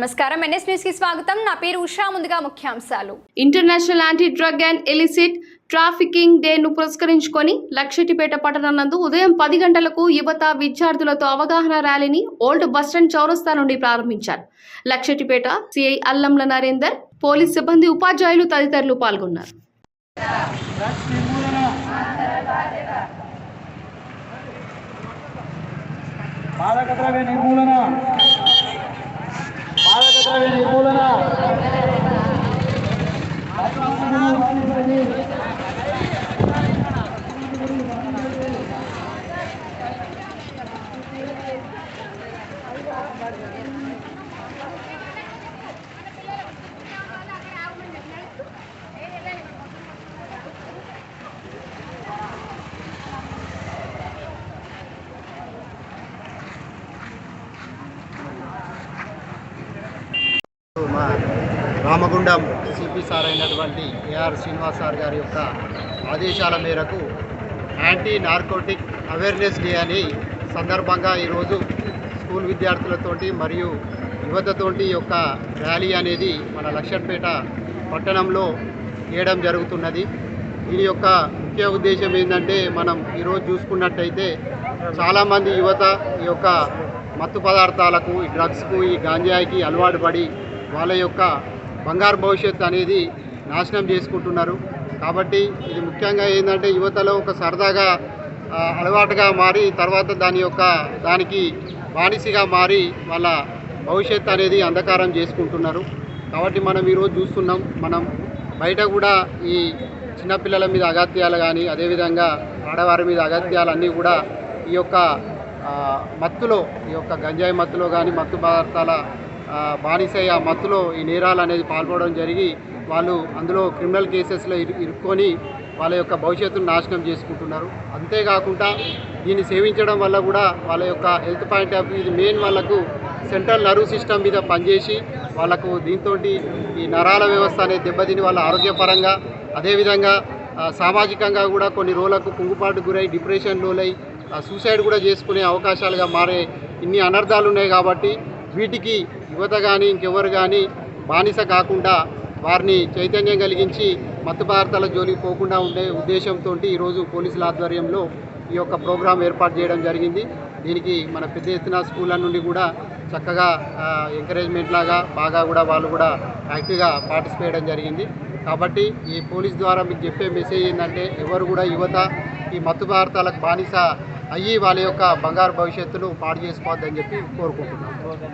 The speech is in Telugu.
నమస్కారం ఎన్ఎస్ న్యూస్ కి స్వాగతం నా పేరు ఉషా ముందుగా ముఖ్యాంశాలు international anti drug and illicit trafficking day ను పురస్కరించుకొని లక్షటిపేట పట్టణం నందు ఉదయం 10 గంటలకు యువత విద్యార్థులతో అవగాహన ర్యాలీని ఓల్డ్ బస్టాండ్ చౌరస్తా నుండి ప్రారంభించారు. లక్షటిపేట సిఐ అల్లంల నరేందర్, పోలీస్ సిబ్బంది, ఉపాధ్యాయులు తదితరులు పాల్గొన్నారు. మాదకద్రవ్య నిర్మూలన మా రామగుండం సిపి సార్ అయినటువంటి ఏఆర్ శ్రీనివాస్ సార్ గారి యొక్క ఆదేశాల మేరకు యాంటీ నార్కోటిక్ అవేర్నెస్ డే అని సందర్భంగా ఈరోజు స్కూల్ విద్యార్థులతోటి మరియు యువతతోటి యొక్క ర్యాలీ అనేది మన లక్షట్పేట పట్టణంలో చేయడం జరుగుతున్నది. దీని యొక్క ముఖ్య ఉద్దేశం ఏంటంటే, మనం ఈరోజు చూసుకున్నట్టయితే చాలామంది యువత ఈ యొక్క మత్తు పదార్థాలకు, ఈ డ్రగ్స్కు, ఈ గాంజాయికి అలవాటు పడి వాళ్ళ యొక్క బంగారు భవిష్యత్తు అనేది నాశనం చేసుకుంటున్నారు. కాబట్టి ఇది ముఖ్యంగా ఏంటంటే, యువతలో ఒక సరదాగా అలవాటుగా మారి తర్వాత దానికి బానిసగా మారి వాళ్ళ భవిష్యత్తు అనేది అంధకారం చేసుకుంటున్నారు. కాబట్టి మనం ఈరోజు చూస్తున్నాం, మనం బయట కూడా ఈ చిన్నపిల్లల మీద అగత్యాలు కానీ, అదేవిధంగా ఆడవారి మీద అగత్యాలు అన్నీ కూడా ఈ యొక్క మత్తులో, ఈ యొక్క గంజాయి మత్తులో కానీ, మత్తు పదార్థాల బానిసయ్య మత్తులో ఈ నేరాలు అనేది పాల్పడడం జరిగి వాళ్ళు అందులో క్రిమినల్ కేసెస్లో ఇరుక్కొని వాళ్ళ యొక్క భవిష్యత్తును నాశనం చేసుకుంటున్నారు. అంతేకాకుండా దీన్ని సేవించడం వల్ల కూడా వాళ్ళ యొక్క హెల్త్ పాయింట్ ఆఫ్ వ్యూ, ఇది మెయిన్ వాళ్ళకు సెంట్రల్ నర్వ్ సిస్టమ్ మీద పనిచేసి వాళ్ళకు దీంతో ఈ నరాల వ్యవస్థ అనేది దెబ్బతిని వాళ్ళ ఆరోగ్యపరంగా, అదేవిధంగా సామాజికంగా కూడా కొన్ని రోజులకు కుంగుపాటు గురై డిప్రెషన్ లోలై సూసైడ్ కూడా చేసుకునే అవకాశాలుగా మారే ఇన్ని అనర్థాలు ఉన్నాయి. కాబట్టి వీటికి యువత కానీ ఇంకెవరు కానీ బానిస కాకుండా వారిని చైతన్యం కలిగించి మత్తు పదార్థాల జోలికి పోకుండా ఉండే ఉద్దేశంతో ఈరోజు పోలీసుల ఆధ్వర్యంలో ఈ యొక్క ప్రోగ్రాం ఏర్పాటు చేయడం జరిగింది. దీనికి మన పెద్ద ఎత్తున స్కూళ్ళ నుండి కూడా చక్కగా ఎంకరేజ్మెంట్ లాగా బాగా కూడా వాళ్ళు కూడా యాక్టివ్గా పార్టిసిపేట్ చేయడం జరిగింది. కాబట్టి ఈ పోలీస్ ద్వారా మీకు చెప్పే మెసేజ్ ఏంటంటే, ఎవరు కూడా యువత ఈ మత్తు పదార్థాలకు బానిస అయ్యి వాళ్ళ యొక్క బంగారు భవిష్యత్తును పాడు చేసుకోవద్దని చెప్పి కోరుకుంటున్నాను.